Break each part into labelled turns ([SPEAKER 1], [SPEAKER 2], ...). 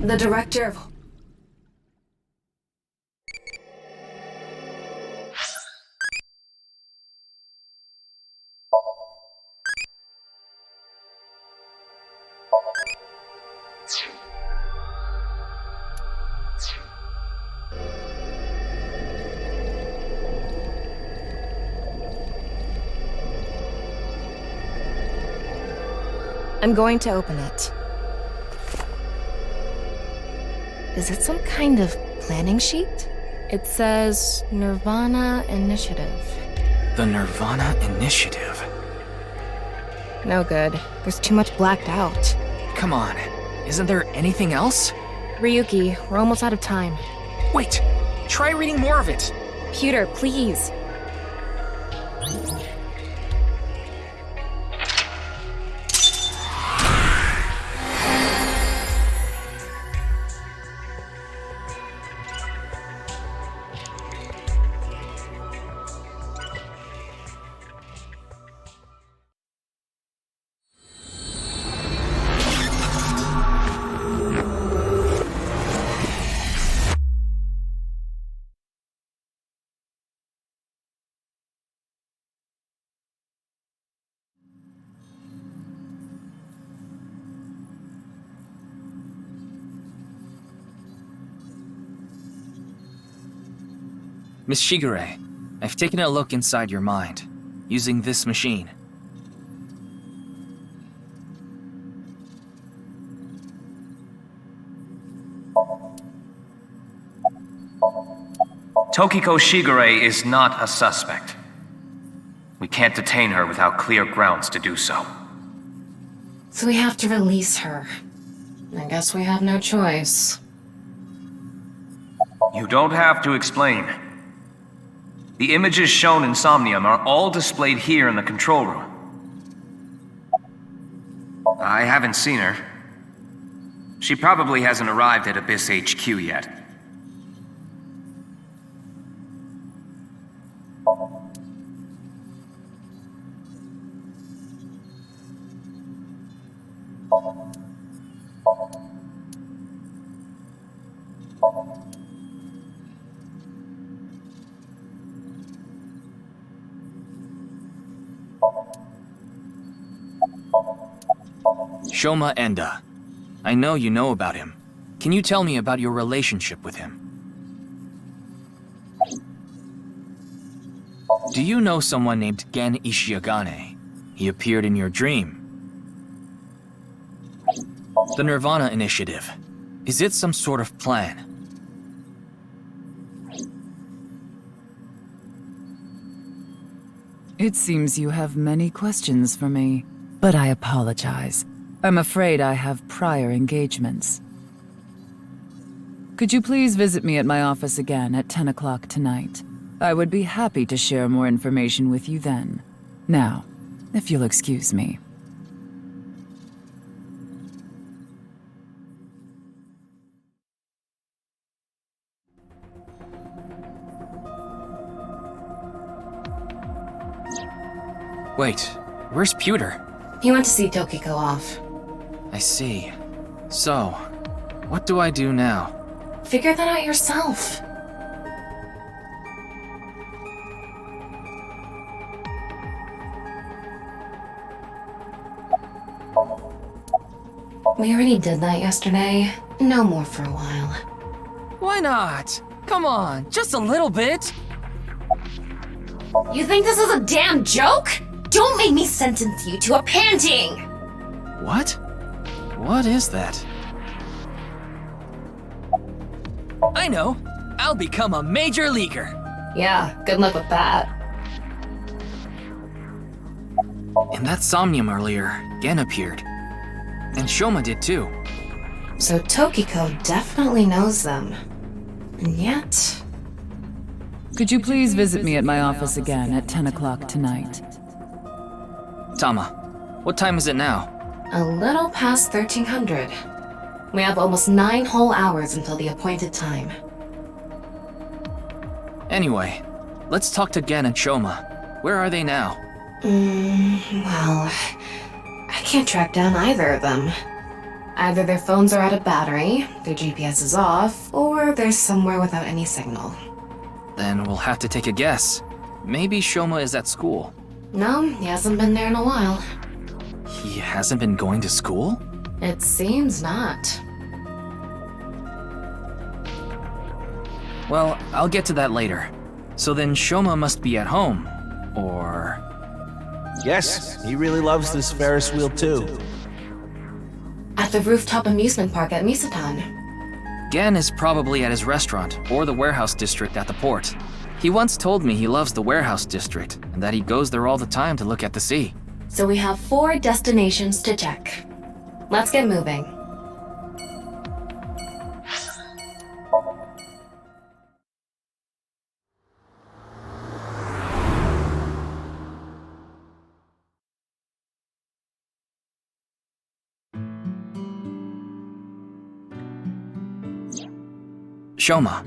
[SPEAKER 1] The director of... I'm going to open it. Is it some kind of planning sheet? It says nirvanA Initiative.
[SPEAKER 2] The nirvanA Initiative?
[SPEAKER 1] No good. There's too much blacked out.
[SPEAKER 2] Come on, isn't there anything else?
[SPEAKER 1] Ryuki, we're almost out of time.
[SPEAKER 2] Wait, try reading more of it.
[SPEAKER 1] Pewter, please.
[SPEAKER 2] Miss Shigure, I've taken a look inside your mind, using this machine.
[SPEAKER 3] Tokiko Shigure is not a suspect. We can't detain her without clear grounds to do so.
[SPEAKER 1] So we have to release her. I guess we have no choice.
[SPEAKER 3] You don't have to explain. The images shown in SOMNIUM are all displayed here in the control room. I haven't seen her. She probably hasn't arrived at Abyss HQ yet.
[SPEAKER 2] Shoma Enda. I know you know about him. Can you tell me about your relationship with him? Do you know someone named Gen Ishiagane? He appeared in your dream. The nirvanA Initiative. Is it some sort of plan?
[SPEAKER 4] It seems you have many questions for me, but I apologize. I'm afraid I have prior engagements. Could you please visit me at my office again at 10 o'clock tonight? I would be happy to share more information with you then. Now, if you'll excuse me.
[SPEAKER 2] Wait, where's Pewter?
[SPEAKER 1] He went to see Tokiko off.
[SPEAKER 2] I see. So, what do I do now?
[SPEAKER 1] Figure that out yourself. We already did that yesterday. No more for a while.
[SPEAKER 2] Why not? Come on, just a little bit.
[SPEAKER 1] You think this is a damn joke? Don't make me sentence you to a panting!
[SPEAKER 2] What? What is that? I know! I'll become a major leaguer!
[SPEAKER 1] Yeah, good luck with that.
[SPEAKER 2] In that SOMNIUM earlier, Gen appeared. And Shoma did too.
[SPEAKER 1] So Tokiko definitely knows them. And yet...
[SPEAKER 4] Could you please visit me at my office again at 10 o'clock tonight?
[SPEAKER 2] Tama, what time is it now?
[SPEAKER 1] A little past 1300. We have almost 9 whole hours until the appointed time.
[SPEAKER 2] Anyway, let's talk to Gen and Shoma. Where are they now?
[SPEAKER 1] Well... I can't track down either of them. Either their phones are out of battery, their GPS is off, or they're somewhere without any signal.
[SPEAKER 2] Then we'll have to take a guess. Maybe Shoma is at school.
[SPEAKER 1] No, he hasn't been there in a while.
[SPEAKER 2] He hasn't been going to school?
[SPEAKER 1] It seems not.
[SPEAKER 2] Well, I'll get to that later. So then Shoma must be at home. Or...
[SPEAKER 5] Yes, he really loves this Ferris wheel too.
[SPEAKER 1] At the rooftop amusement park at Misatan.
[SPEAKER 2] Gen is probably at his restaurant, or the warehouse district at the port. He once told me he loves the warehouse district, and that he goes there all the time to look at the sea.
[SPEAKER 1] So we have 4 destinations to check. Let's get moving.
[SPEAKER 2] Shoma,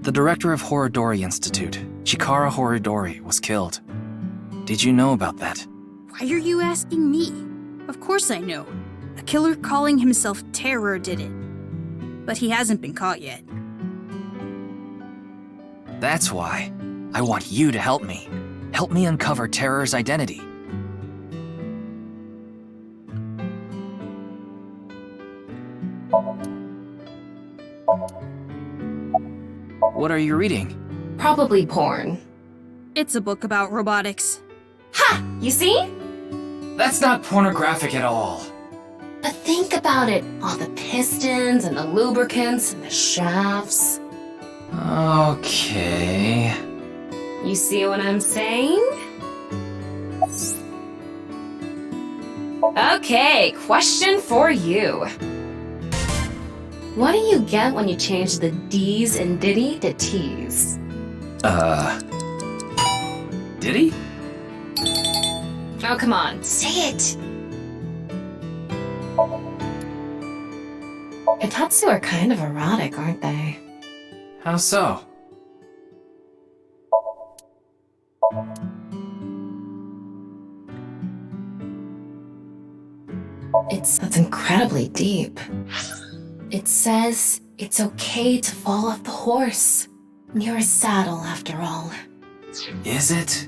[SPEAKER 2] the director of Horodori Institute, Chikara Horodori, was killed. Did you know about that?
[SPEAKER 6] Why are you asking me? Of course I know. A killer calling himself Terror did it. But he hasn't been caught yet.
[SPEAKER 2] That's why. I want you to help me. Help me uncover Terror's identity. What are you reading?
[SPEAKER 1] Probably porn.
[SPEAKER 6] It's a book about robotics.
[SPEAKER 1] Ha! You see?
[SPEAKER 2] That's not pornographic at all.
[SPEAKER 1] But think about it. All the pistons and the lubricants and the shafts.
[SPEAKER 2] Okay.
[SPEAKER 1] You see what I'm saying? Okay, question for you. What do you get when you change the D's in Diddy to T's?
[SPEAKER 2] Did he?
[SPEAKER 1] Oh, come on, say it! Itatsu are kind of erotic, aren't they?
[SPEAKER 2] How so?
[SPEAKER 1] That's incredibly deep. It says it's okay to fall off the horse. You're a saddle, after all.
[SPEAKER 2] Is it?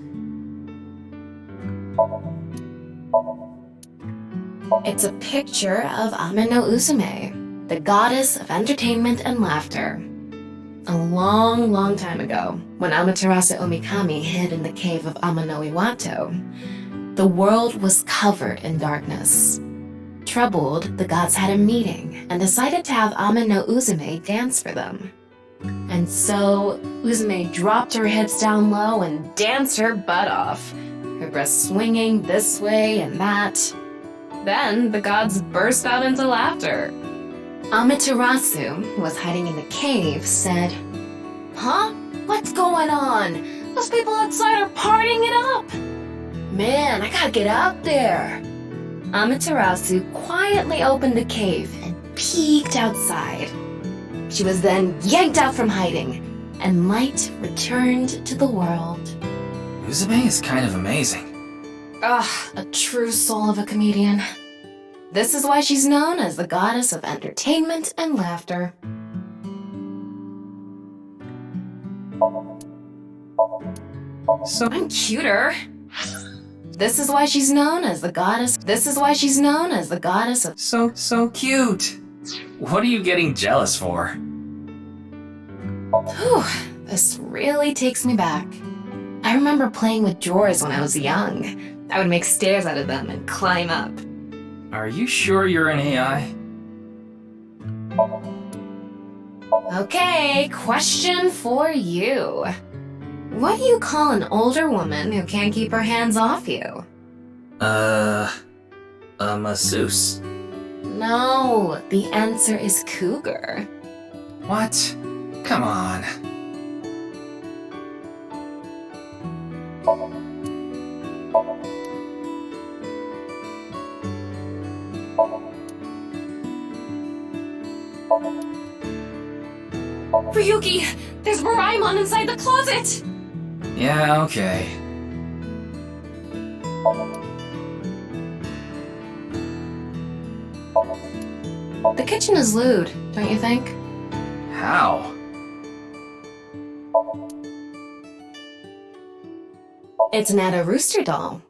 [SPEAKER 1] It's a picture of Ame no Uzume, the goddess of entertainment and laughter. A long, long time ago, when Amaterasu Omikami hid in the cave of Ama no Iwato, the world was covered in darkness. Troubled, the gods had a meeting and decided to have Ame no Uzume dance for them. And so, Uzume dropped her hips down low and danced her butt off, her breasts swinging this way and that. Then, the gods burst out into laughter. Amaterasu, who was hiding in the cave, said, "Huh? What's going on? Those people outside are partying it up! Man, I gotta get out there!" Amaterasu quietly opened the cave and peeked outside. She was then yanked out from hiding, and light returned to the world.
[SPEAKER 2] Uzume is kind of amazing.
[SPEAKER 1] A true soul of a comedian. This is why she's known as the goddess of entertainment and laughter.
[SPEAKER 2] So
[SPEAKER 1] I'm cuter. This is why she's known as the goddess. This is why she's known as the goddess of.
[SPEAKER 2] So cute. What are you getting jealous for?
[SPEAKER 1] Whew, this really takes me back. I remember playing with drawers when I was young. I would make stairs out of them and climb up.
[SPEAKER 2] Are you sure you're an AI?
[SPEAKER 1] Okay, question for you. What do you call an older woman who can't keep her hands off you?
[SPEAKER 2] A masseuse.
[SPEAKER 1] No, the answer is cougar.
[SPEAKER 2] What? Come on.
[SPEAKER 1] Ryuki, there's Moraemon inside the closet!
[SPEAKER 2] Yeah, okay.
[SPEAKER 1] The kitchen is lewd, don't you think?
[SPEAKER 2] How?
[SPEAKER 1] It's an Ada Rooster doll.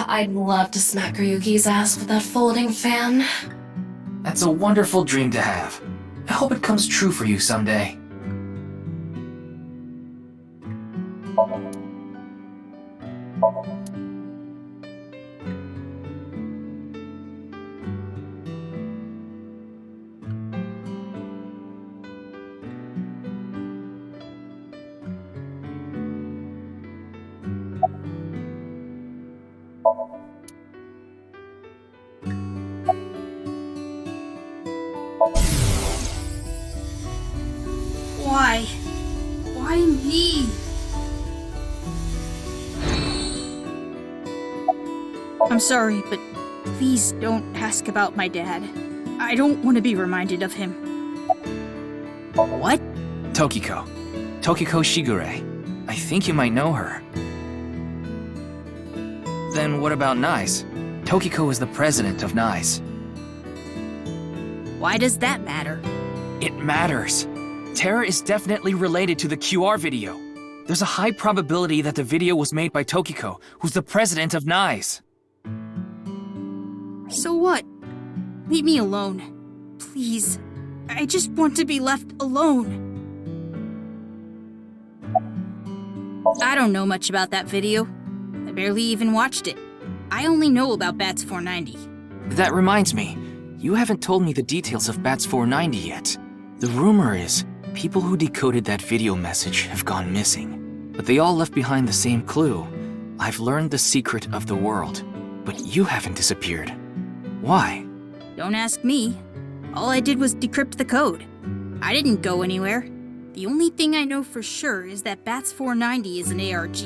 [SPEAKER 1] I'd love to smack Ryuki's ass with that folding fan.
[SPEAKER 2] That's a wonderful dream to have. I hope it comes true for you someday.
[SPEAKER 6] Why? Why me? I'm sorry, but please don't ask about my dad. I don't want to be reminded of him. What?
[SPEAKER 2] Tokiko. Tokiko Shigure. I think you might know her. Then what about Naix? Tokiko is the president of Naix.
[SPEAKER 6] Why does that matter?
[SPEAKER 2] It matters. Terra is definitely related to the QR video. There's a high probability that the video was made by Tokiko, who's the president of Naix.
[SPEAKER 6] So what? Leave me alone. Please. I just want to be left alone. I don't know much about that video. I barely even watched it. I only know about Bats 490.
[SPEAKER 2] That reminds me, you haven't told me the details of Bats 490 yet. The rumor is, people who decoded that video message have gone missing. But they all left behind the same clue. I've learned the secret of the world, but you haven't disappeared. Why?
[SPEAKER 6] Don't ask me. All I did was decrypt the code. I didn't go anywhere. The only thing I know for sure is that Bats 490 is an ARG.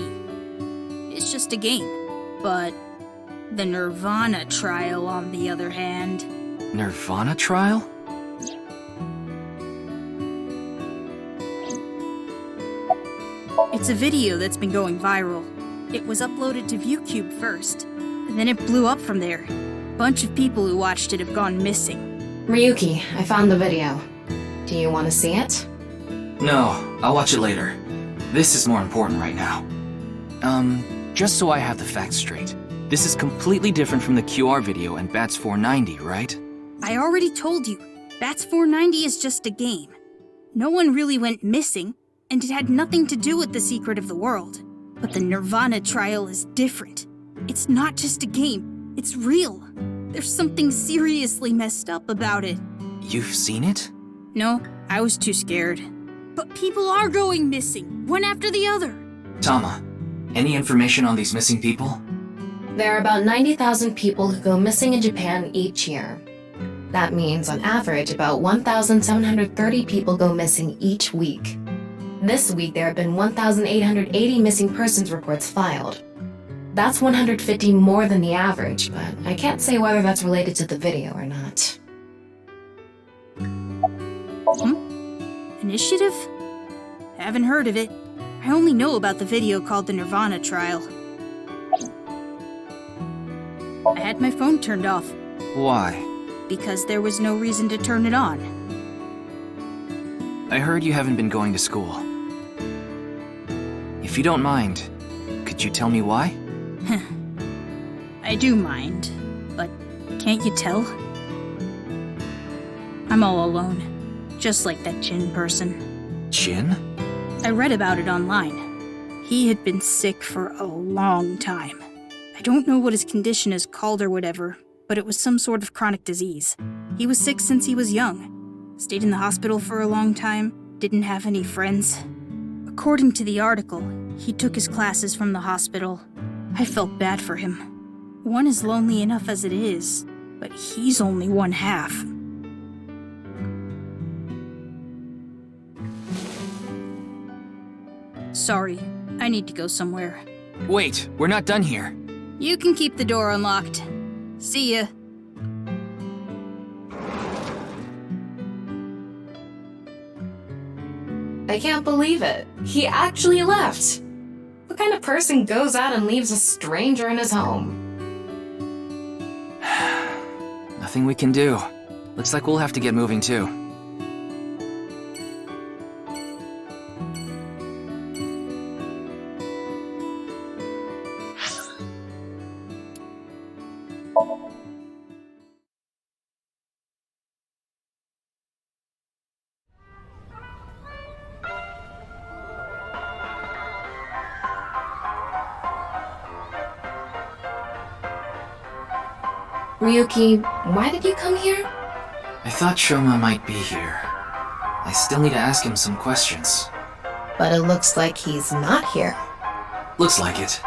[SPEAKER 6] It's just a game. But the nirvanA trial, on the other hand...
[SPEAKER 2] nirvanA trial?
[SPEAKER 6] It's a video that's been going viral. It was uploaded to ViewCube first, and then it blew up from there. A bunch of people who watched it have gone missing.
[SPEAKER 1] Ryuki, I found the video. Do you want to see it?
[SPEAKER 2] No, I'll watch it later. This is more important right now. Just so I have the facts straight. This is completely different from the QR video and Bats 490, right?
[SPEAKER 6] I already told you, Bats 490 is just a game. No one really went missing, and it had nothing to do with the secret of the world. But the nirvanA trial is different. It's not just a game, it's real. There's something seriously messed up about it.
[SPEAKER 2] You've seen it?
[SPEAKER 6] No, I was too scared. But people are going missing, one after the other.
[SPEAKER 2] Tama, any information on these missing people?
[SPEAKER 1] There are about 90,000 people who go missing in Japan each year. That means, on average, about 1,730 people go missing each week. This week, there have been 1,880 missing persons reports filed. That's 150 more than the average, but I can't say whether that's related to the video or not.
[SPEAKER 6] Initiative? Haven't heard of it. I only know about the video called the nirvanA trial. I had my phone turned off.
[SPEAKER 2] Why?
[SPEAKER 6] Because there was no reason to turn it on.
[SPEAKER 2] I heard you haven't been going to school. If you don't mind, could you tell me why?
[SPEAKER 6] I do mind, but can't you tell? I'm all alone, just like that Jin person.
[SPEAKER 2] Jin?
[SPEAKER 6] I read about it online. He had been sick for a long time. I don't know what his condition is called or whatever, but it was some sort of chronic disease. He was sick since he was young. Stayed in the hospital for a long time, didn't have any friends. According to the article, he took his classes from the hospital. I felt bad for him. One is lonely enough as it is, but he's only one half. Sorry, I need to go somewhere.
[SPEAKER 2] Wait, we're not done here.
[SPEAKER 6] You can keep the door unlocked. See ya.
[SPEAKER 1] I can't believe it. He actually left. What kind of person goes out and leaves a stranger in his home?
[SPEAKER 2] Nothing we can do. Looks like we'll have to get moving too.
[SPEAKER 1] Ryuki, why did you come here?
[SPEAKER 2] I thought Shoma might be here. I still need to ask him some questions.
[SPEAKER 1] But it looks like he's not here.
[SPEAKER 2] Looks like it.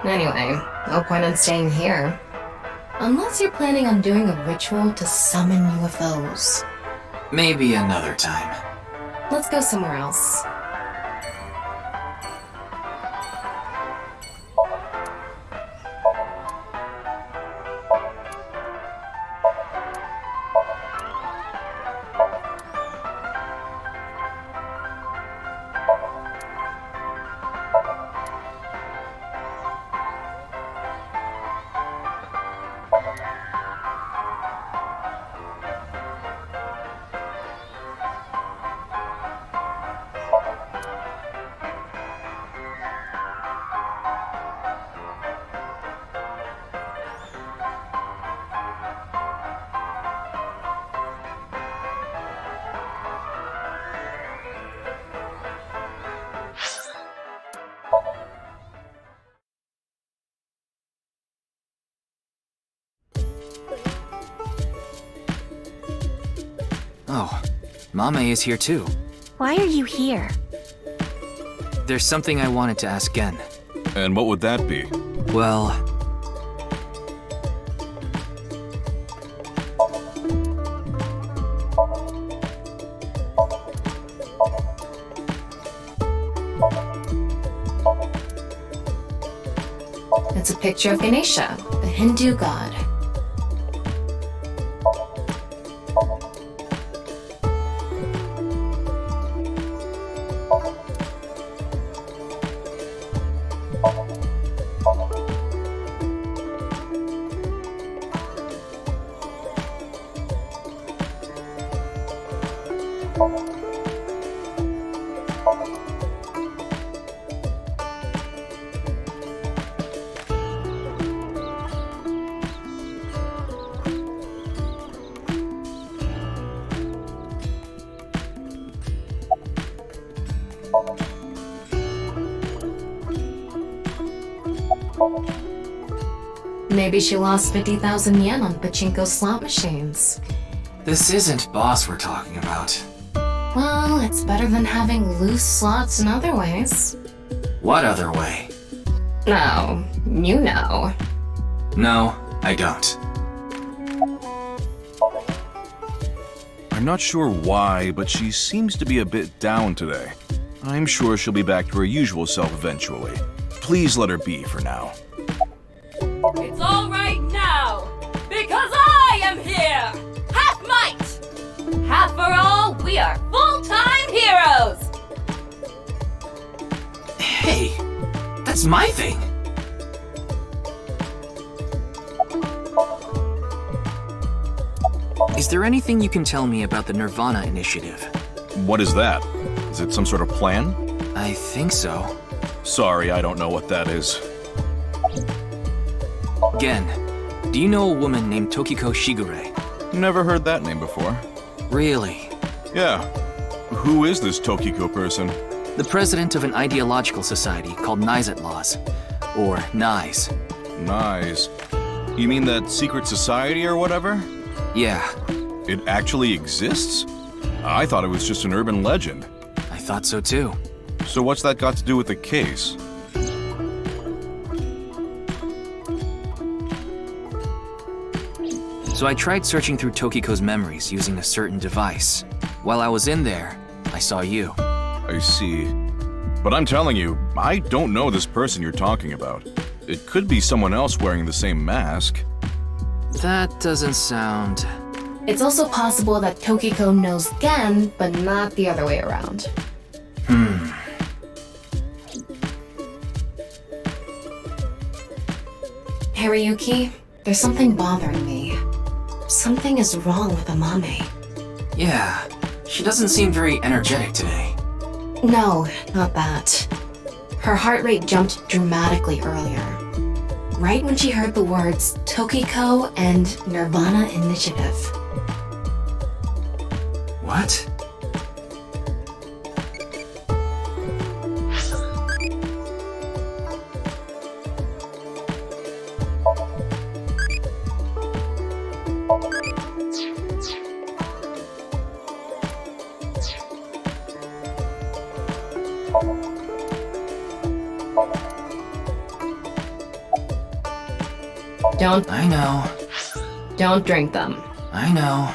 [SPEAKER 1] Anyway, no point in staying here. Unless you're planning on doing a ritual to summon UFOs.
[SPEAKER 2] Maybe another time.
[SPEAKER 1] Let's go somewhere else.
[SPEAKER 2] Oh, Mame is here too.
[SPEAKER 7] Why are you here?
[SPEAKER 2] There's something I wanted to ask Gen.
[SPEAKER 8] And what would that be?
[SPEAKER 2] Well...
[SPEAKER 1] It's a picture of Ganesha, the Hindu god. Maybe she lost 50,000 yen on pachinko slot machines.
[SPEAKER 2] This isn't boss we're talking about.
[SPEAKER 1] Well, it's better than having loose slots in other ways.
[SPEAKER 2] What other way?
[SPEAKER 1] No, you know.
[SPEAKER 2] No, I don't.
[SPEAKER 8] I'm not sure why, but she seems to be a bit down today. I'm sure she'll be back to her usual self eventually. Please let her be for now.
[SPEAKER 9] It's all right now, because I am here! Half might! Half for all, we are full-time heroes!
[SPEAKER 2] Hey, that's my thing! Is there anything you can tell me about the nirvanA initiative?
[SPEAKER 8] What is that? Is it some sort of plan?
[SPEAKER 2] I think so.
[SPEAKER 8] Sorry, I don't know what that is.
[SPEAKER 2] Gen, do you know a woman named Tokiko Shigure?
[SPEAKER 8] Never heard that name before.
[SPEAKER 2] Really?
[SPEAKER 8] Yeah. Who is this Tokiko person?
[SPEAKER 2] The president of an ideological society called Naix, or Naix.
[SPEAKER 8] Nice. You mean that secret society or whatever?
[SPEAKER 2] Yeah,
[SPEAKER 8] It actually exists? I thought it was just an urban legend.
[SPEAKER 2] I thought so too.
[SPEAKER 8] So what's that got to do with the case?
[SPEAKER 2] So I tried searching through Tokiko's memories using a certain device. While I was in there, I saw you.
[SPEAKER 8] I see. But I'm telling you, I don't know this person you're talking about. It could be someone else wearing the same mask.
[SPEAKER 2] That doesn't sound...
[SPEAKER 1] It's also possible that Tokiko knows Gen, but not the other way around. Hey Ryuki, there's something bothering me. Something is wrong with Amame.
[SPEAKER 2] Yeah, she doesn't seem very energetic today.
[SPEAKER 1] No, not that. Her heart rate jumped dramatically earlier. Right when she heard the words Tokiko and nirvanA Initiative.
[SPEAKER 2] What? I know.
[SPEAKER 1] Don't drink them.
[SPEAKER 2] I know.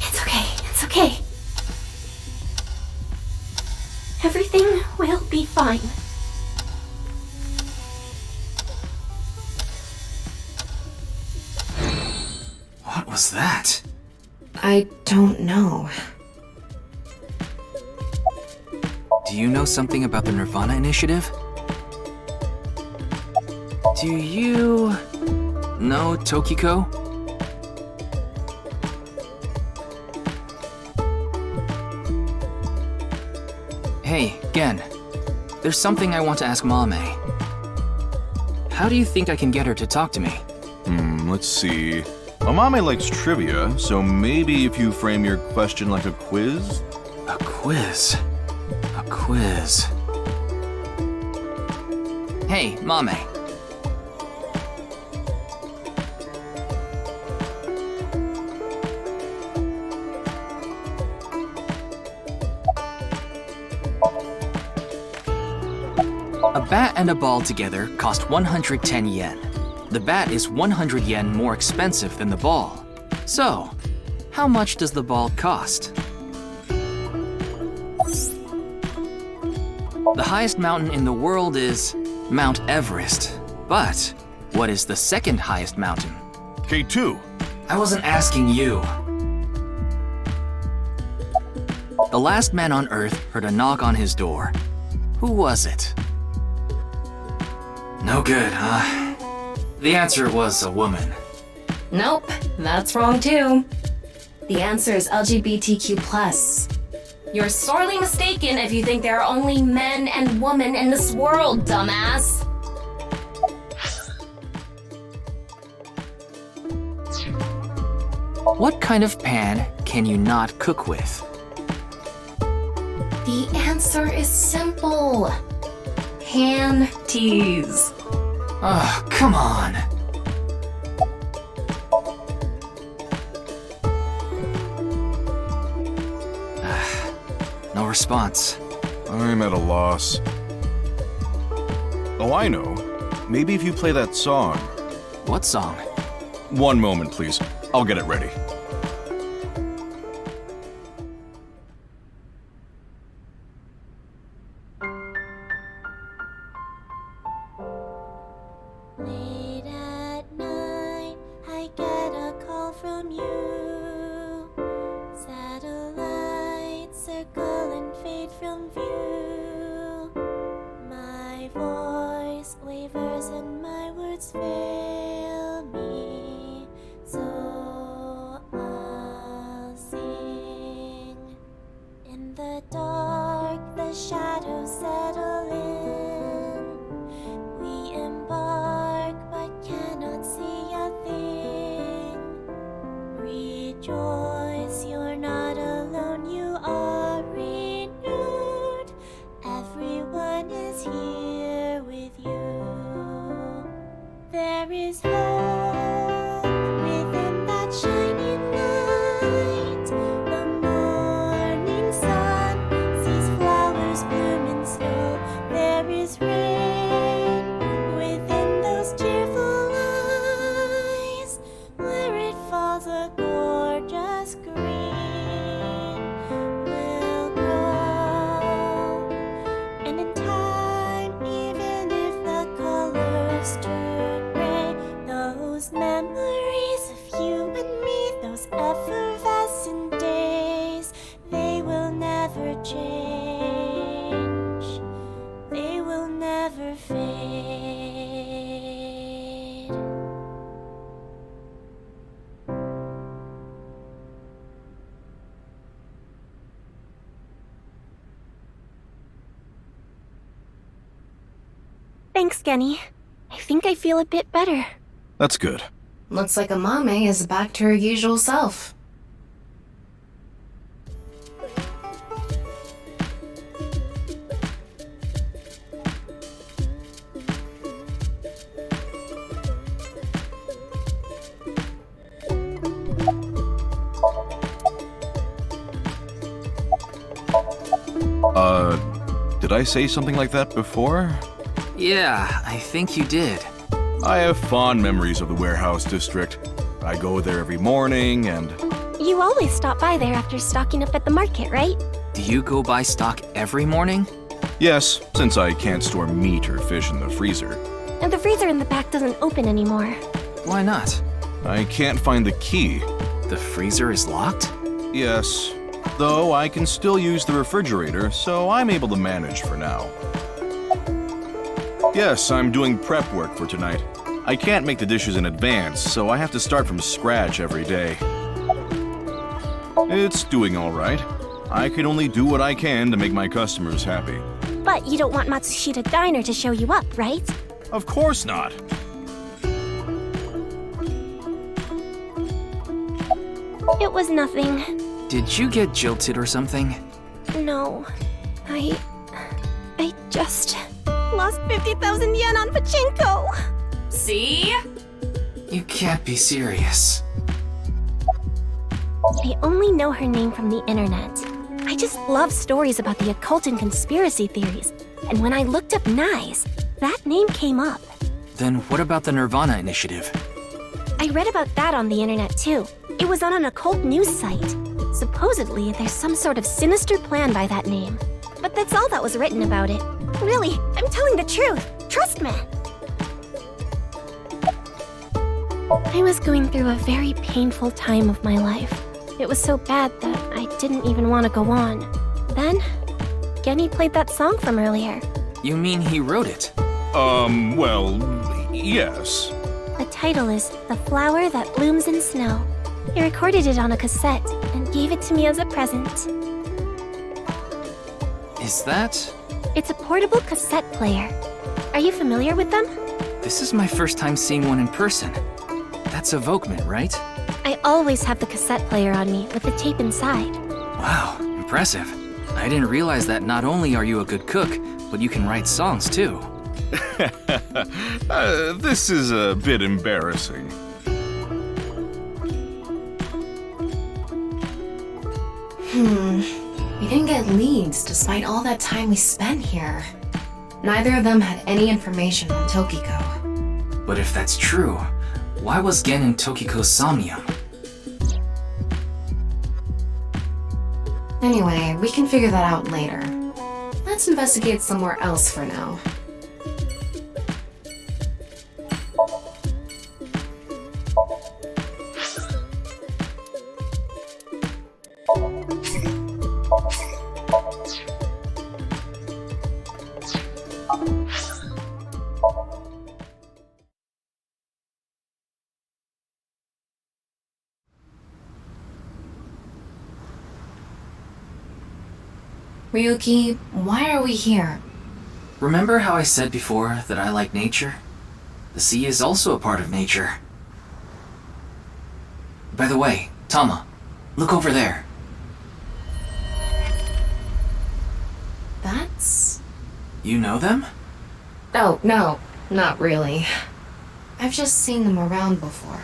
[SPEAKER 7] It's okay, it's okay. Everything will be fine.
[SPEAKER 2] What was that?
[SPEAKER 1] I don't know.
[SPEAKER 2] Do you know something about the nirvanA Initiative? Do you know Tokiko? Hey, Gen. There's something I want to ask Mame. How do you think I can get her to talk to me?
[SPEAKER 8] Let's see. Amame likes trivia, so maybe if you frame your question like a quiz?
[SPEAKER 2] A quiz. A quiz. Hey, Mame. A bat and a ball together cost 110 yen. The bat is 100 yen more expensive than the ball. So, how much does the ball cost? The highest mountain in the world is Mount Everest. But what is the second highest mountain?
[SPEAKER 8] K2.
[SPEAKER 2] I wasn't asking you. The last man on Earth heard a knock on his door. Who was it? No good, huh? The answer was a woman.
[SPEAKER 1] Nope, that's wrong too. The answer is LGBTQ+. You're sorely mistaken if you think there are only men and women in this world, dumbass.
[SPEAKER 2] What kind of pan can you not cook with?
[SPEAKER 1] The answer is simple. Panties.
[SPEAKER 2] Oh, come on. No response.
[SPEAKER 8] I'm at a loss. Oh, I know. Maybe if you play that song.
[SPEAKER 2] What song?
[SPEAKER 8] One moment, please. I'll get it ready.
[SPEAKER 10] Late at night, I get a call from you. Satellites circle and fade from view. My voice wavers and my words fail me. So I'll sing. In the dark, the shadows settle in. We embark but cannot see a thing. Rejoice, you're not alone, you are renewed. Everyone is here with you. There is hope within that shining light. The morning sun sees flowers bloom in snow. There that's green will grow. And in time, even if the colors turn gray, those memories of you and me, those effervescent days, they will never change. They will never fade. Thanks, Genny. I think I feel a bit better.
[SPEAKER 8] That's good.
[SPEAKER 1] Looks like Amame is back to her usual self.
[SPEAKER 8] Did I say something like that before?
[SPEAKER 2] Yeah, I think you did.
[SPEAKER 8] I have fond memories of the warehouse district. I go there every morning and...
[SPEAKER 10] You always stop by there after stocking up at the market, right?
[SPEAKER 2] Do you go buy stock every morning?
[SPEAKER 8] Yes, since I can't store meat or fish in the freezer.
[SPEAKER 10] And the freezer in the back doesn't open anymore.
[SPEAKER 2] Why not?
[SPEAKER 8] I can't find the key.
[SPEAKER 2] The freezer is locked?
[SPEAKER 8] Yes, though I can still use the refrigerator, so I'm able to manage for now. Yes, I'm doing prep work for tonight. I can't make the dishes in advance, so I have to start from scratch every day. It's doing all right. I can only do what I can to make my customers happy.
[SPEAKER 10] But you don't want Matsushita Diner to show you up, right?
[SPEAKER 8] Of course not.
[SPEAKER 10] It was nothing.
[SPEAKER 2] Did you get jilted or something?
[SPEAKER 10] No. I just lost 50,000 yen on pachinko.
[SPEAKER 9] See?
[SPEAKER 2] You can't be serious.
[SPEAKER 10] I only know her name from the internet. I just love stories about the occult and conspiracy theories. And when I looked up Naix, that name came up.
[SPEAKER 2] Then what about the nirvanA initiative?
[SPEAKER 10] I read about that on the internet too. It was on an occult news site. Supposedly, there's some sort of sinister plan by that name. But that's all that was written about it. Really, I'm telling the truth. Trust me. I was going through a very painful time of my life. It was so bad that I didn't even want to go on. Then, Genny played that song from earlier.
[SPEAKER 2] You mean he wrote it?
[SPEAKER 8] Well, yes.
[SPEAKER 10] The title is The Flower That Blooms in Snow. He recorded it on a cassette and gave it to me as a present.
[SPEAKER 2] Is that?
[SPEAKER 10] It's a portable cassette player. Are you familiar with them?
[SPEAKER 2] This is my first time seeing one in person. That's a Volkman, right?
[SPEAKER 10] I always have the cassette player on me with the tape inside.
[SPEAKER 2] Wow, impressive. I didn't realize that not only are you a good cook, but you can write songs too.
[SPEAKER 8] This is a bit embarrassing.
[SPEAKER 1] We didn't get leads despite all that time we spent here. Neither of them had any information on Tokiko.
[SPEAKER 2] But if that's true, why was Gen in Tokiko's SOMNIUM?
[SPEAKER 1] Anyway, we can figure that out later. Let's investigate somewhere else for now. Ryuki, why are we here?
[SPEAKER 2] Remember how I said before that I like nature? The sea is also a part of nature. By the way, Tama, look over there.
[SPEAKER 1] That's...
[SPEAKER 2] You know them?
[SPEAKER 1] Oh, no, not really. I've just seen them around before.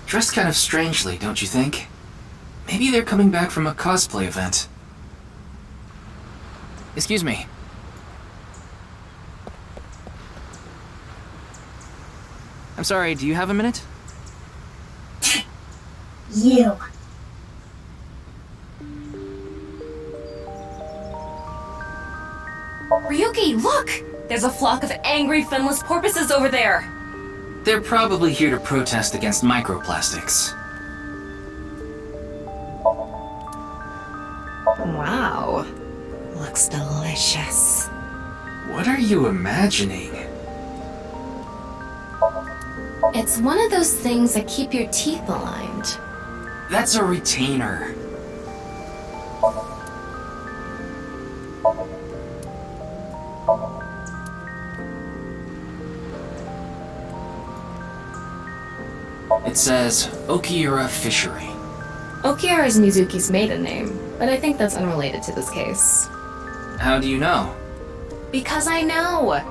[SPEAKER 2] Dressed kind of strangely, don't you think? Maybe they're coming back from a cosplay event. Excuse me. I'm sorry, do you have a minute?
[SPEAKER 11] You.
[SPEAKER 9] Ryuki, look! There's a flock of angry finless porpoises over there!
[SPEAKER 2] They're probably here to protest against microplastics.
[SPEAKER 1] Wow. Looks delicious.
[SPEAKER 2] What are you imagining?
[SPEAKER 1] It's one of those things that keep your teeth aligned.
[SPEAKER 2] That's a retainer. It says Okiura Fishery.
[SPEAKER 1] Okiura is Mizuki's maiden name, but I think that's unrelated to this case.
[SPEAKER 2] How do you know?
[SPEAKER 1] Because I know!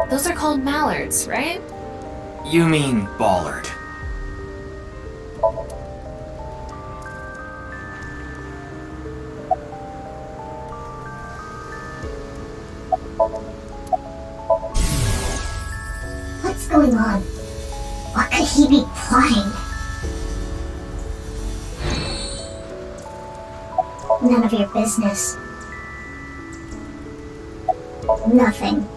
[SPEAKER 1] Those are called mallards, right?
[SPEAKER 2] You mean Ballard.
[SPEAKER 11] What's going on? What could he be plotting? None of your business. Nothing.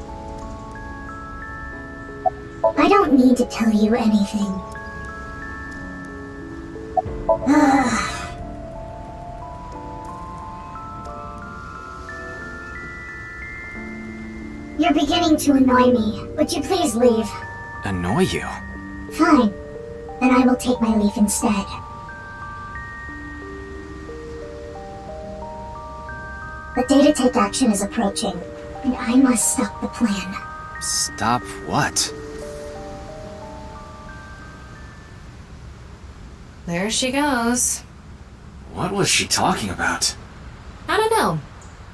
[SPEAKER 11] I don't need to tell you anything. You're beginning to annoy me. Would you please leave?
[SPEAKER 2] Annoy you?
[SPEAKER 11] Fine. Then I will take my leave instead. The day to take action is approaching, and I must stop the plan.
[SPEAKER 2] Stop what?
[SPEAKER 1] There she goes.
[SPEAKER 2] What was she talking about?
[SPEAKER 1] I don't know.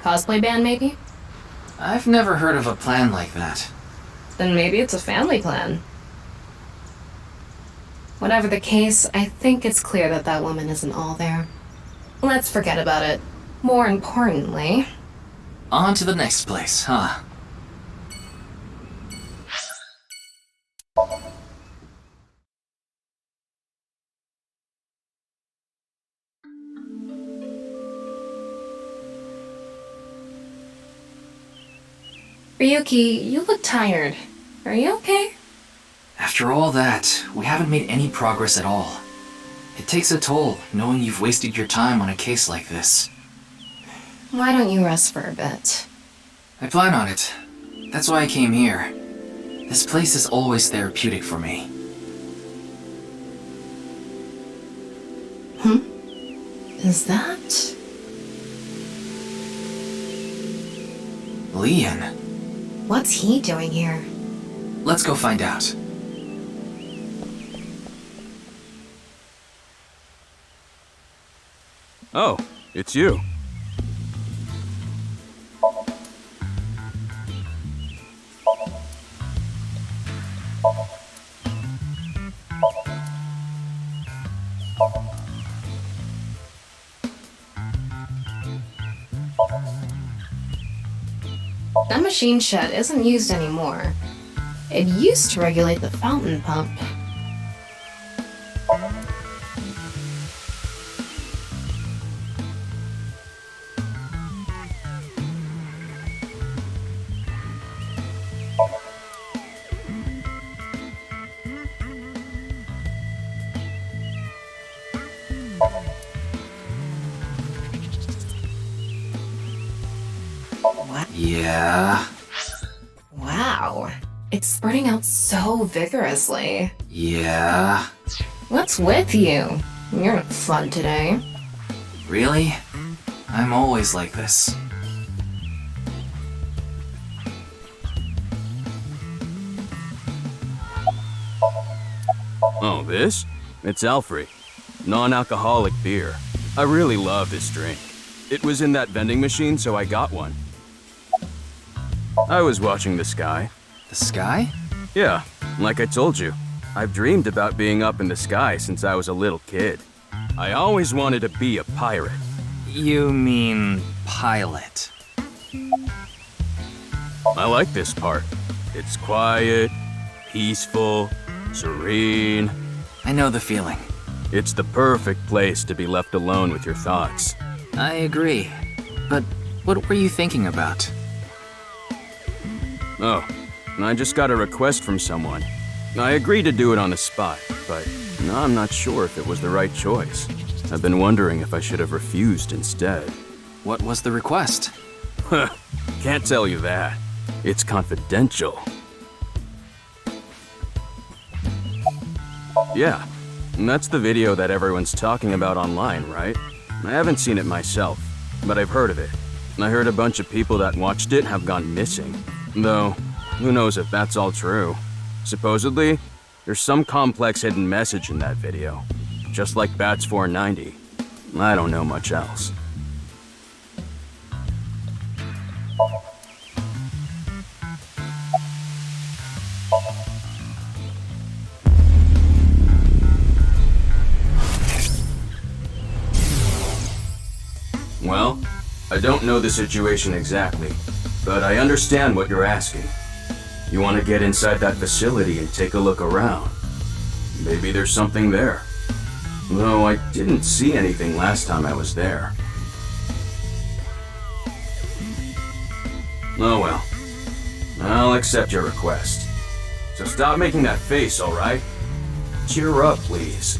[SPEAKER 1] Cosplay band, maybe?
[SPEAKER 2] I've never heard of a plan like that.
[SPEAKER 1] Then maybe it's a family plan. Whatever the case, I think it's clear that that woman isn't all there. Let's forget about it. More importantly...
[SPEAKER 2] On to the next place, huh?
[SPEAKER 1] Ryuki, you look tired. Are you okay?
[SPEAKER 2] After all that, we haven't made any progress at all. It takes a toll, knowing you've wasted your time on a case like this.
[SPEAKER 1] Why don't you rest for a bit?
[SPEAKER 2] I plan on it. That's why I came here. This place is always therapeutic for me.
[SPEAKER 1] Is that...
[SPEAKER 2] Leon.
[SPEAKER 1] What's he doing here?
[SPEAKER 2] Let's go find out.
[SPEAKER 12] Oh, it's you.
[SPEAKER 1] That machine shed isn't used anymore. It used to regulate the fountain pump.
[SPEAKER 2] Yeah.
[SPEAKER 1] Wow. It's spreading out so vigorously.
[SPEAKER 2] Yeah.
[SPEAKER 1] What's with you? You're not fun today.
[SPEAKER 2] Really? I'm always like this.
[SPEAKER 12] Oh, this? It's Alfrey. Non-alcoholic beer. I really love this drink. It was in that vending machine, so I got one. I was watching the sky.
[SPEAKER 2] The sky?
[SPEAKER 12] Yeah, like I told you. I've dreamed about being up in the sky since I was a little kid. I always wanted to be a pirate.
[SPEAKER 2] You mean pilot?
[SPEAKER 12] I like this part. It's quiet, peaceful, serene.
[SPEAKER 2] I know the feeling.
[SPEAKER 12] It's the perfect place to be left alone with your thoughts.
[SPEAKER 2] I agree. But what were you thinking about?
[SPEAKER 12] Oh, I just got a request from someone. I agreed to do it on the spot, but now I'm not sure if it was the right choice. I've been wondering if I should have refused instead.
[SPEAKER 2] What was the request?
[SPEAKER 12] Can't tell you that. It's confidential. Yeah, and that's the video that everyone's talking about online, right? I haven't seen it myself, but I've heard of it. I heard a bunch of people that watched it have gone missing. Though, who knows if that's all true. Supposedly, there's some complex hidden message in that video. Just like Bats 490. I don't know much else. Well, I don't know the situation exactly, but I understand what you're asking. You want to get inside that facility and take a look around. Maybe there's something there. Though I didn't see anything last time I was there. Oh well. I'll accept your request. So stop making that face, alright? Cheer up, please.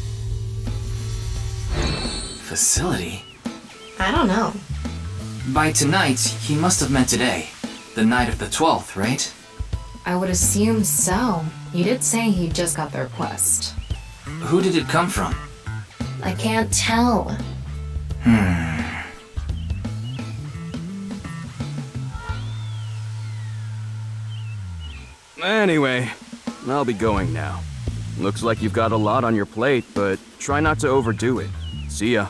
[SPEAKER 2] Facility?
[SPEAKER 1] I don't know.
[SPEAKER 2] By tonight, he must have meant today. The night of the 12th, right?
[SPEAKER 1] I would assume so. He did say he just got the request.
[SPEAKER 2] Who did it come from?
[SPEAKER 1] I can't tell.
[SPEAKER 12] Anyway, I'll be going now. Looks like you've got a lot on your plate, but try not to overdo it. See ya.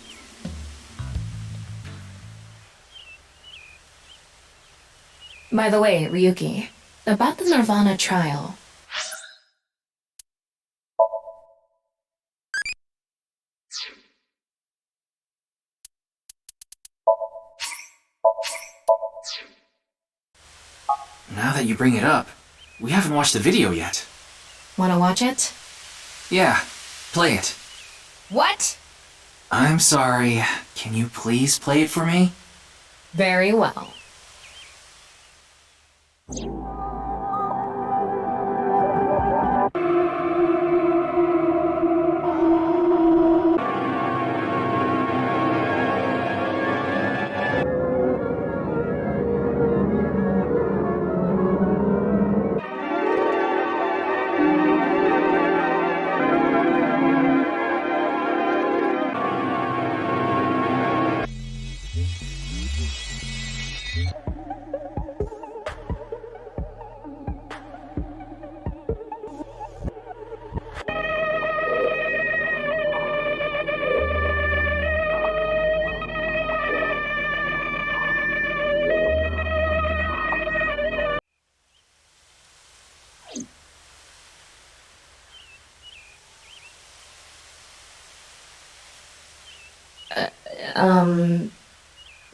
[SPEAKER 1] By the way, Ryuki, about the nirvanA trial.
[SPEAKER 2] Now that you bring it up, we haven't watched the video yet.
[SPEAKER 1] Wanna watch it?
[SPEAKER 2] Yeah, play it.
[SPEAKER 1] What?
[SPEAKER 2] I'm sorry. Can you please play it for me?
[SPEAKER 1] Very well.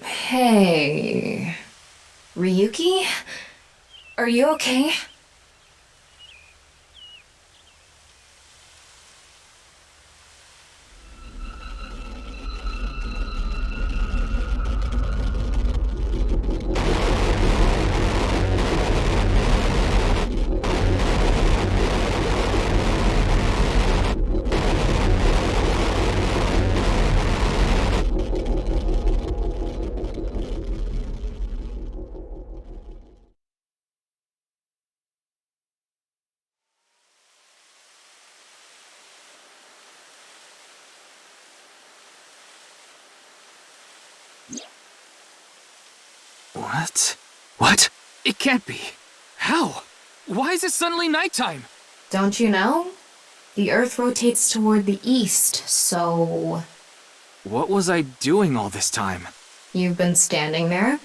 [SPEAKER 1] Hey... Ryuki? Are you okay?
[SPEAKER 2] What? What? It can't be. How? Why is it suddenly nighttime?
[SPEAKER 1] Don't you know? The Earth rotates toward the east, so...
[SPEAKER 2] What was I doing all this time?
[SPEAKER 1] You've been standing there?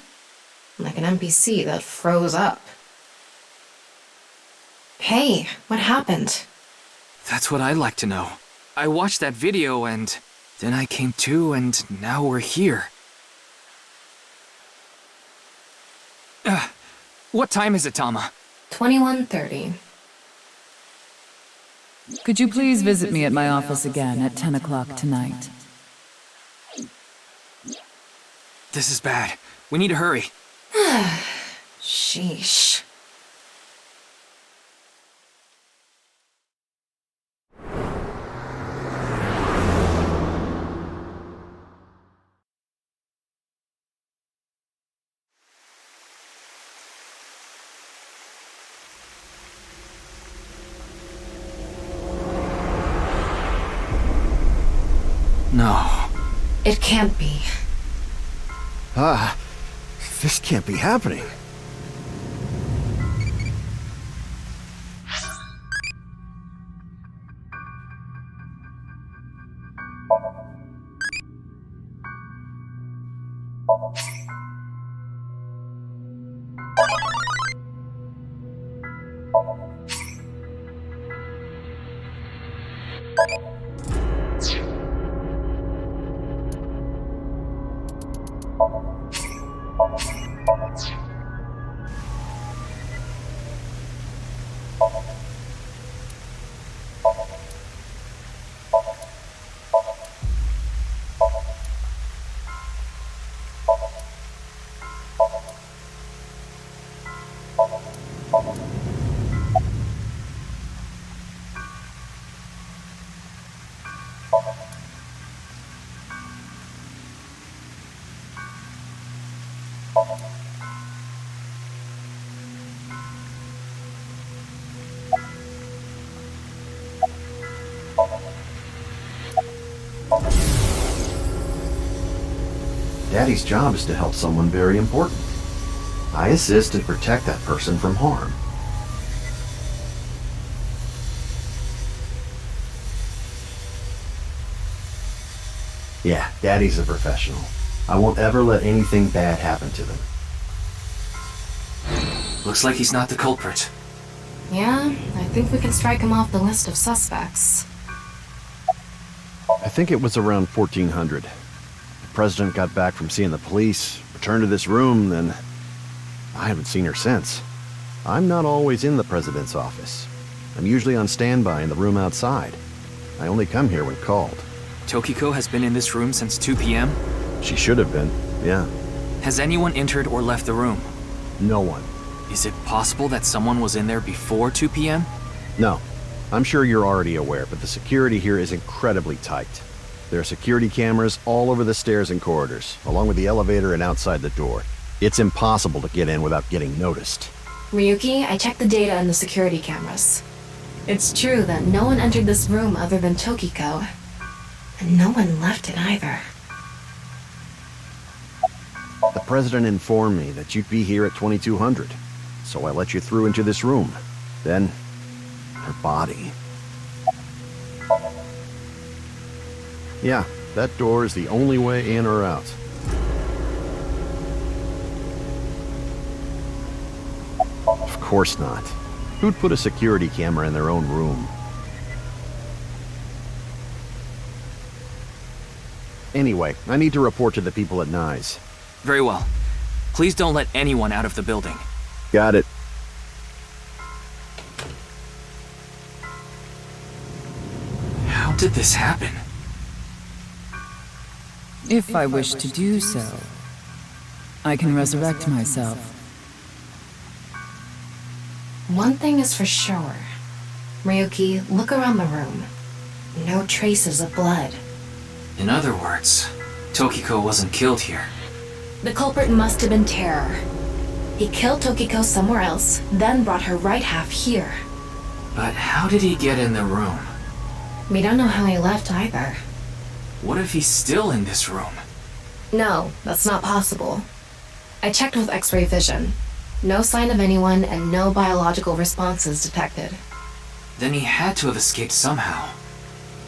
[SPEAKER 1] Like an NPC that froze up. Hey, what happened?
[SPEAKER 2] That's what I'd like to know. I watched that video and... then I came to and now we're here. What time is it, Tama?
[SPEAKER 1] 21:30.
[SPEAKER 4] Could you please visit me at my office again at 10 o'clock tonight?
[SPEAKER 2] This is bad. We need to hurry.
[SPEAKER 1] Sheesh.
[SPEAKER 2] No.
[SPEAKER 1] It can't be.
[SPEAKER 5] This can't be happening.
[SPEAKER 13] Daddy's job is to help someone very important. I assist and protect that person from harm. Yeah, Daddy's a professional. I won't ever let anything bad happen to them.
[SPEAKER 2] Looks like he's not the culprit.
[SPEAKER 1] Yeah, I think we can strike him off the list of suspects.
[SPEAKER 5] I think it was around 1400. The president got back from seeing the police, returned to this room, then I haven't seen her since. I'm not always in the president's office. I'm usually on standby in the room outside. I only come here when called.
[SPEAKER 2] Tokiko has been in this room since 2 p.m.?
[SPEAKER 5] She should have been, yeah.
[SPEAKER 2] Has anyone entered or left the room?
[SPEAKER 5] No one.
[SPEAKER 2] Is it possible that someone was in there before 2 p.m.?
[SPEAKER 5] No. I'm sure you're already aware, but the security here is incredibly tight. There are security cameras all over the stairs and corridors, along with the elevator and outside the door. It's impossible to get in without getting noticed.
[SPEAKER 1] Ryuki, I checked the data on the security cameras. It's true that no one entered this room other than Tokiko, and no one left it either.
[SPEAKER 5] The president informed me that you'd be here at 2200, so I let you through into this room. Then, her body. Yeah, that door is the only way in or out. Of course not. Who'd put a security camera in their own room? Anyway, I need to report to the people at Naix.
[SPEAKER 2] Very well. Please don't let anyone out of the building.
[SPEAKER 5] Got it.
[SPEAKER 2] How did this happen?
[SPEAKER 4] If I wish to do so, I can resurrect myself.
[SPEAKER 1] One thing is for sure. Ryuki, look around the room. No traces of blood.
[SPEAKER 2] In other words, Tokiko wasn't killed here.
[SPEAKER 1] The culprit must have been Terror. He killed Tokiko somewhere else, then brought her right half here.
[SPEAKER 2] But how did he get in the room?
[SPEAKER 1] We don't know how he left either.
[SPEAKER 2] What if he's still in this room?
[SPEAKER 1] No, that's not possible. I checked with X-ray vision. No sign of anyone and no biological responses detected.
[SPEAKER 2] Then he had to have escaped somehow.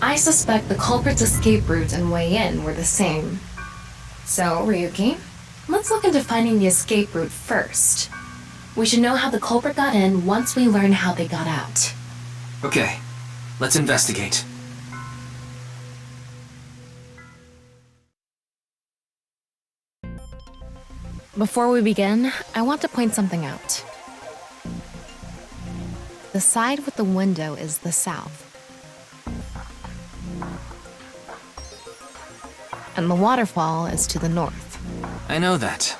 [SPEAKER 1] I suspect the culprit's escape route and way in were the same. So, Ryuki, let's look into finding the escape route first. We should know how the culprit got in once we learn how they got out.
[SPEAKER 2] Okay, let's investigate.
[SPEAKER 1] Before we begin, I want to point something out. The side with the window is the south. And the waterfall is to the north.
[SPEAKER 2] I know that.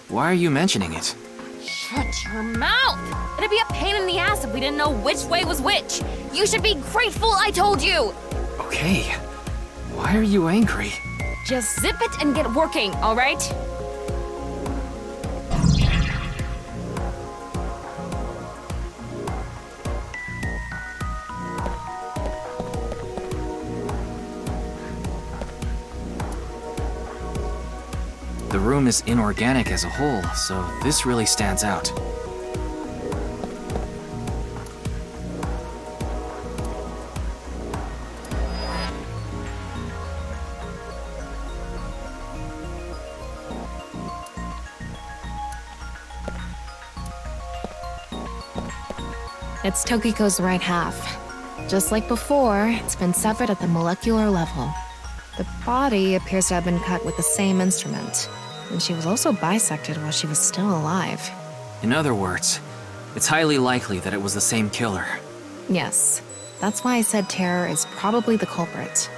[SPEAKER 2] Why are you mentioning it?
[SPEAKER 9] Shut your mouth! It'd be a pain in the ass if we didn't know which way was which. You should be grateful I told you!
[SPEAKER 2] Okay. Why are you angry?
[SPEAKER 9] Just zip it and get working, alright?
[SPEAKER 2] The room is inorganic as a whole, so this really stands out.
[SPEAKER 1] It's Tokiko's right half. Just like before, it's been severed at the molecular level. The body appears to have been cut with the same instrument, and she was also bisected while she was still alive.
[SPEAKER 2] In other words, it's highly likely that it was the same killer.
[SPEAKER 1] Yes, that's why I said Terror is probably the culprit.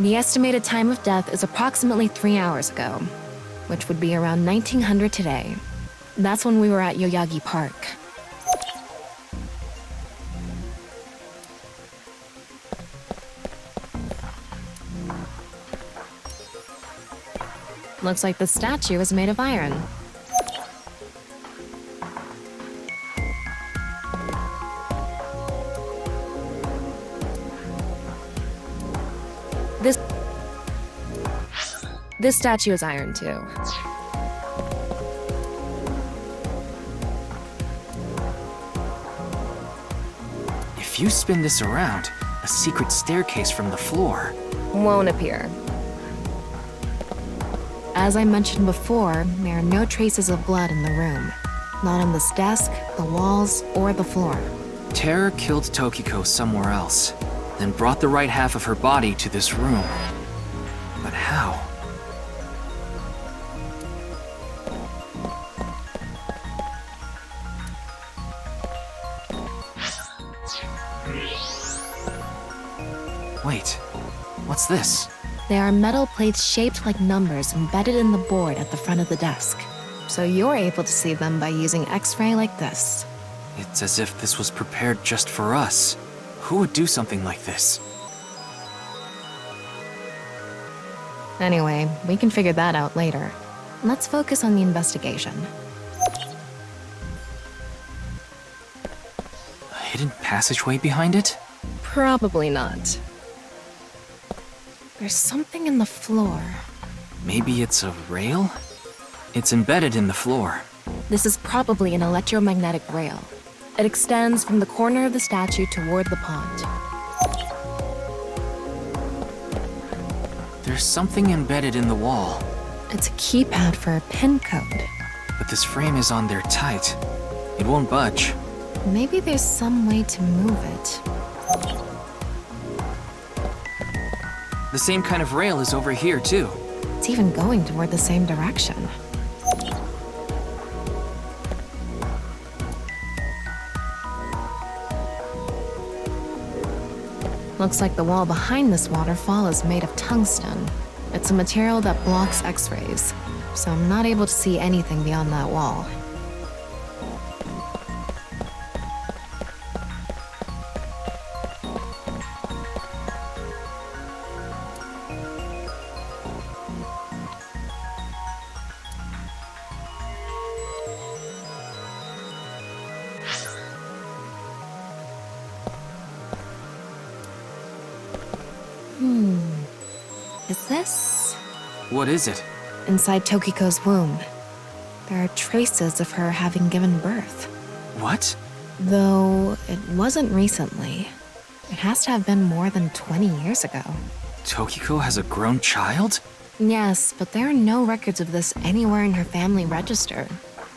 [SPEAKER 1] The estimated time of death is approximately 3 hours ago, which would be around 1900 today. That's when we were at Yoyagi Park. Looks like the statue is made of iron. This statue is iron too.
[SPEAKER 2] If you spin this around, a secret staircase from the floor
[SPEAKER 1] Won't appear. As I mentioned before, there are no traces of blood in the room. Not on this desk, the walls, or the floor.
[SPEAKER 2] Terror killed Tokiko somewhere else, then brought the right half of her body to this room. But how? Wait, what's this?
[SPEAKER 1] There are metal plates shaped like numbers embedded in the board at the front of the desk. So you're able to see them by using X-ray like this.
[SPEAKER 2] It's as if this was prepared just for us. Who would do something like this?
[SPEAKER 1] Anyway, we can figure that out later. Let's focus on the investigation.
[SPEAKER 2] A hidden passageway behind it?
[SPEAKER 1] Probably not. There's something in the floor.
[SPEAKER 2] Maybe it's a rail? It's embedded in the floor.
[SPEAKER 1] This is probably an electromagnetic rail. It extends from the corner of the statue toward the pond.
[SPEAKER 2] There's something embedded in the wall.
[SPEAKER 1] It's a keypad for a pin code.
[SPEAKER 2] But this frame is on there tight. It won't budge.
[SPEAKER 1] Maybe there's some way to move it.
[SPEAKER 2] The same kind of rail is over here, too.
[SPEAKER 1] It's even going toward the same direction. Looks like the wall behind this waterfall is made of tungsten. It's a material that blocks X-rays, so I'm not able to see anything beyond that wall. Is this?
[SPEAKER 2] What is it?
[SPEAKER 1] Inside Tokiko's womb. There are traces of her having given birth.
[SPEAKER 2] What?
[SPEAKER 1] Though it wasn't recently. It has to have been more than 20 years ago.
[SPEAKER 2] Tokiko has a grown child?
[SPEAKER 1] Yes, but there are no records of this anywhere in her family register.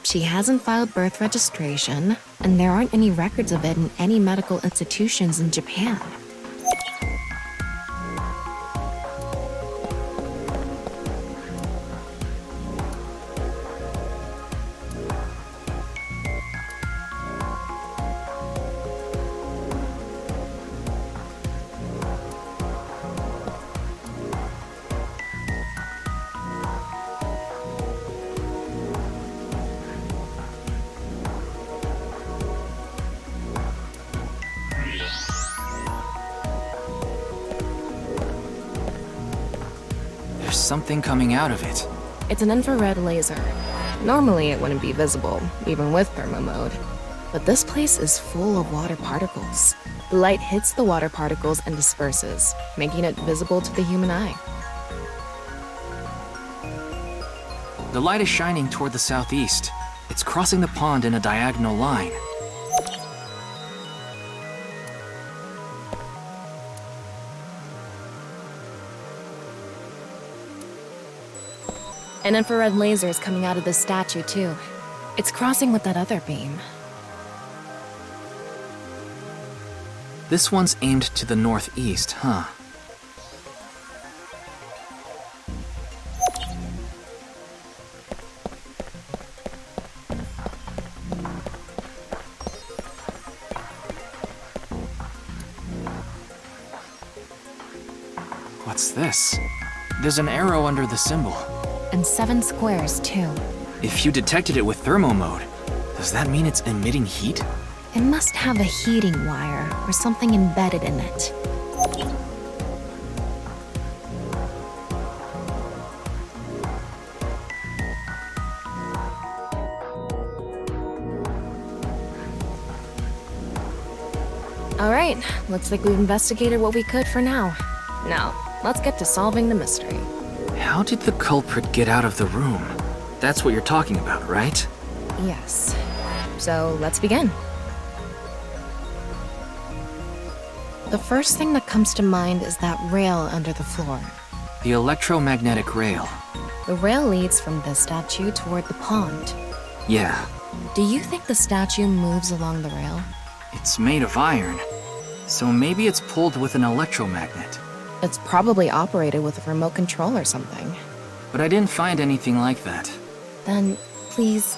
[SPEAKER 1] She hasn't filed birth registration, and there aren't any records of it in any medical institutions in Japan.
[SPEAKER 2] There's something coming out of it.
[SPEAKER 1] It's an infrared laser. Normally it wouldn't be visible, even with thermo mode. But this place is full of water particles. The light hits the water particles and disperses, making it visible to the human eye.
[SPEAKER 2] The light is shining toward the southeast. It's crossing the pond in a diagonal line.
[SPEAKER 1] An infrared laser is coming out of this statue, too. It's crossing with that other beam.
[SPEAKER 2] This one's aimed to the northeast, huh? What's this? There's an arrow under the symbol.
[SPEAKER 1] And 7 squares, too.
[SPEAKER 2] If you detected it with thermo mode, does that mean it's emitting heat?
[SPEAKER 1] It must have a heating wire or something embedded in it. Alright, looks like we've investigated what we could for now. Now, let's get to solving the mystery.
[SPEAKER 2] How did the culprit get out of the room? That's what you're talking about, right?
[SPEAKER 1] Yes. So, let's begin. The first thing that comes to mind is that rail under the floor.
[SPEAKER 2] The electromagnetic rail.
[SPEAKER 1] The rail leads from this statue toward the pond.
[SPEAKER 2] Yeah.
[SPEAKER 1] Do you think the statue moves along the rail?
[SPEAKER 2] It's made of iron, so maybe it's pulled with an electromagnet.
[SPEAKER 1] It's probably operated with a remote control or something.
[SPEAKER 2] But I didn't find anything like that.
[SPEAKER 1] Then, please...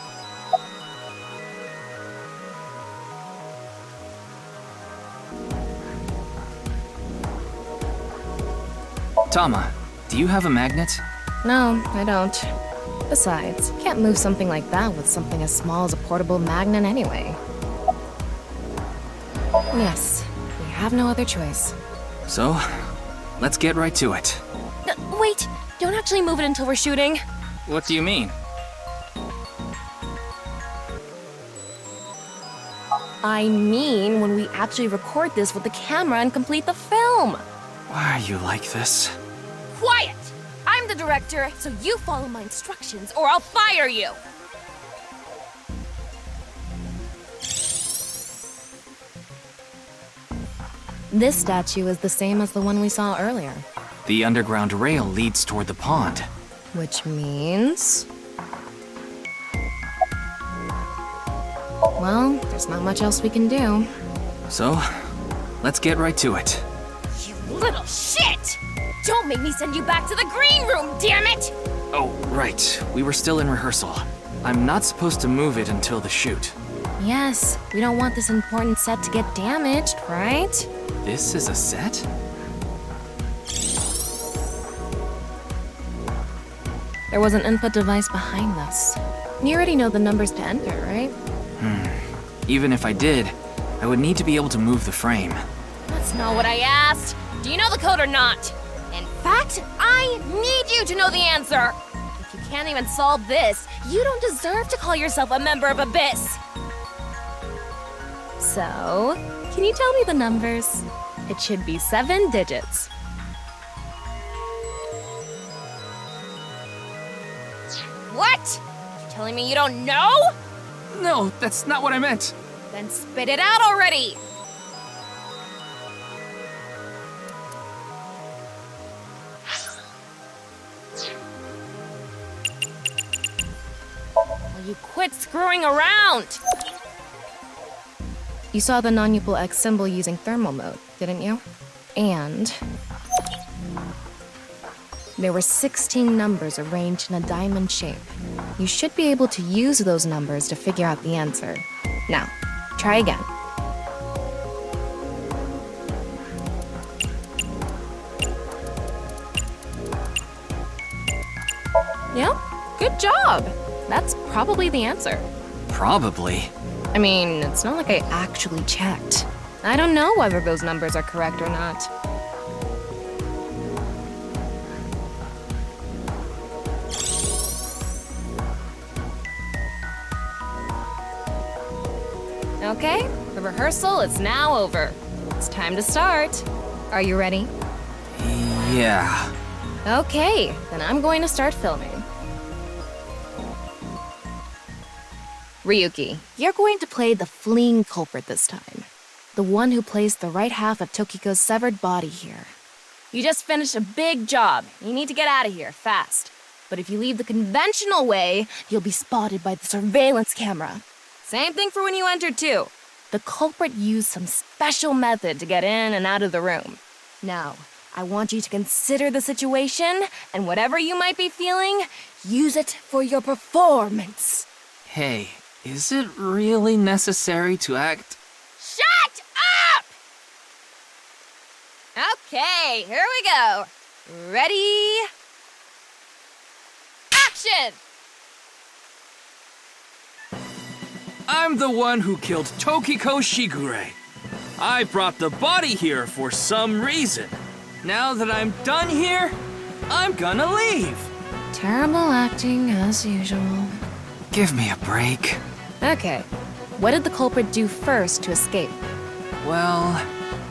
[SPEAKER 2] Tama, do you have a magnet?
[SPEAKER 1] No, I don't. Besides, can't move something like that with something as small as a portable magnet anyway. Yes, we have no other choice.
[SPEAKER 2] So, let's get right to it.
[SPEAKER 1] Wait, don't actually move it until we're shooting.
[SPEAKER 2] What do you mean?
[SPEAKER 1] I mean when we actually record this with the camera and complete the film.
[SPEAKER 2] Why are you like this?
[SPEAKER 9] Quiet! I'm the director, so you follow my instructions or I'll fire you!
[SPEAKER 1] This statue is the same as the one we saw earlier.
[SPEAKER 2] The underground rail leads toward the pond.
[SPEAKER 1] Which means... well, there's not much else we can do.
[SPEAKER 2] So, let's get right to it.
[SPEAKER 9] You little shit! Don't make me send you back to the green room, damn it!
[SPEAKER 2] Oh, right. We were still in rehearsal. I'm not supposed to move it until the shoot.
[SPEAKER 1] Yes, we don't want this important set to get damaged, right?
[SPEAKER 2] This is a set?
[SPEAKER 1] There was an input device behind this. You already know the numbers to enter, right?
[SPEAKER 2] Even if I did, I would need to be able to move the frame.
[SPEAKER 9] That's not what I asked. Do you know the code or not? In fact, I need you to know the answer. If you can't even solve this, you don't deserve to call yourself a member of Abyss.
[SPEAKER 1] So, can you tell me the numbers? It should be 7 digits.
[SPEAKER 9] What? You telling me you don't know?
[SPEAKER 2] No, that's not what I meant.
[SPEAKER 9] Then spit it out already! Will you quit screwing around?
[SPEAKER 1] You saw the non-Upal X symbol using thermal mode, didn't you? And... there were 16 numbers arranged in a diamond shape. You should be able to use those numbers to figure out the answer. Now, try again. Yep, good job. That's probably the answer.
[SPEAKER 2] Probably.
[SPEAKER 1] I mean, it's not like I actually checked. I don't know whether those numbers are correct or not.
[SPEAKER 9] Okay, the rehearsal is now over. It's time to start. Are you ready?
[SPEAKER 2] Yeah.
[SPEAKER 9] Okay, then I'm going to start filming. Ryuki, you're going to play the fleeing culprit this time. The one who placed the right half of Tokiko's severed body here. You just finished a big job. You need to get out of here, fast. But if you leave the conventional way, you'll be spotted by the surveillance camera. Same thing for when you entered, too. The culprit used some special method to get in and out of the room. Now, I want you to consider the situation, and whatever you might be feeling, use it for your performance.
[SPEAKER 2] Hey, is it really necessary to act?
[SPEAKER 9] Shut up! Okay, here we go. Ready? Action!
[SPEAKER 2] I'm the one who killed Tokiko Shigure. I brought the body here for some reason. Now that I'm done here, I'm gonna leave.
[SPEAKER 1] Terrible acting as usual.
[SPEAKER 2] Give me a break.
[SPEAKER 9] Okay, what did the culprit do first to escape?
[SPEAKER 2] Well,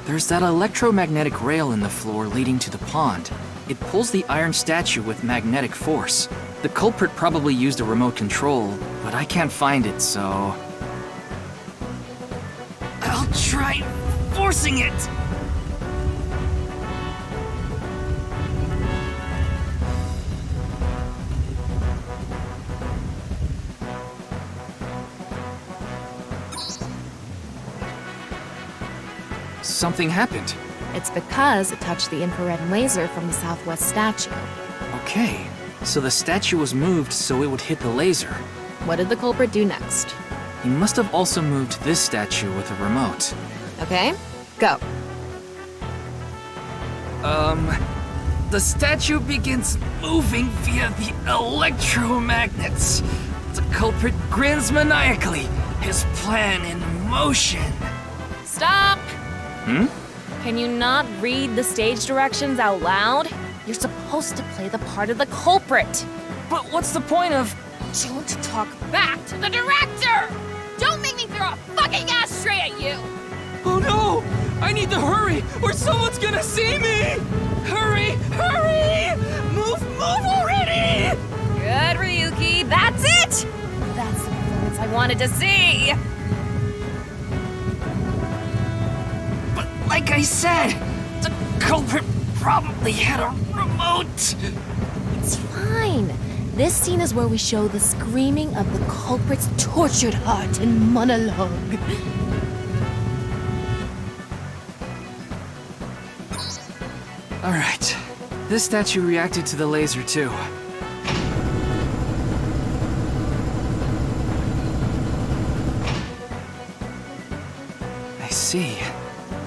[SPEAKER 2] there's that electromagnetic rail in the floor leading to the pond. It pulls the iron statue with magnetic force. The culprit probably used a remote control, but I can't find it, so... I'll try forcing it! Something happened.
[SPEAKER 9] It's because it touched the infrared laser from the southwest statue.
[SPEAKER 2] Okay, so the statue was moved so it would hit the laser.
[SPEAKER 9] What did the culprit do next?
[SPEAKER 2] He must have also moved this statue with a remote.
[SPEAKER 9] Okay, go.
[SPEAKER 2] The statue begins moving via the electromagnets. The culprit grins maniacally, his plan in motion.
[SPEAKER 9] Stop!
[SPEAKER 2] Hmm?
[SPEAKER 9] Can you not read the stage directions out loud? You're supposed to play the part of the culprit.
[SPEAKER 2] But what's the point of...
[SPEAKER 9] Don't talk back to the director! Don't make me throw a fucking ashtray at you!
[SPEAKER 2] Oh no! I need to hurry, or someone's gonna see me! Hurry! Hurry! Move already!
[SPEAKER 9] Good, Ryuki, that's it! That's the performance I wanted to see!
[SPEAKER 2] But like I said, the culprit probably had a remote!
[SPEAKER 9] It's fine. This scene is where we show the screaming of the culprit's tortured heart in monologue.
[SPEAKER 2] Alright, this statue reacted to the laser too. I see.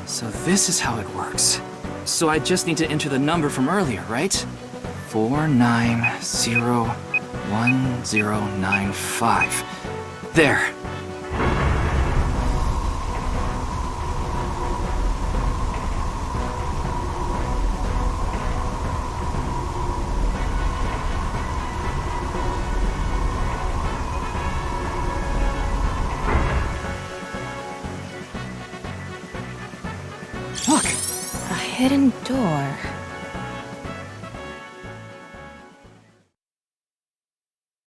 [SPEAKER 2] So this is how it works. So I just need to enter the number from earlier, right? 49011095. There. Look!
[SPEAKER 1] A hidden door.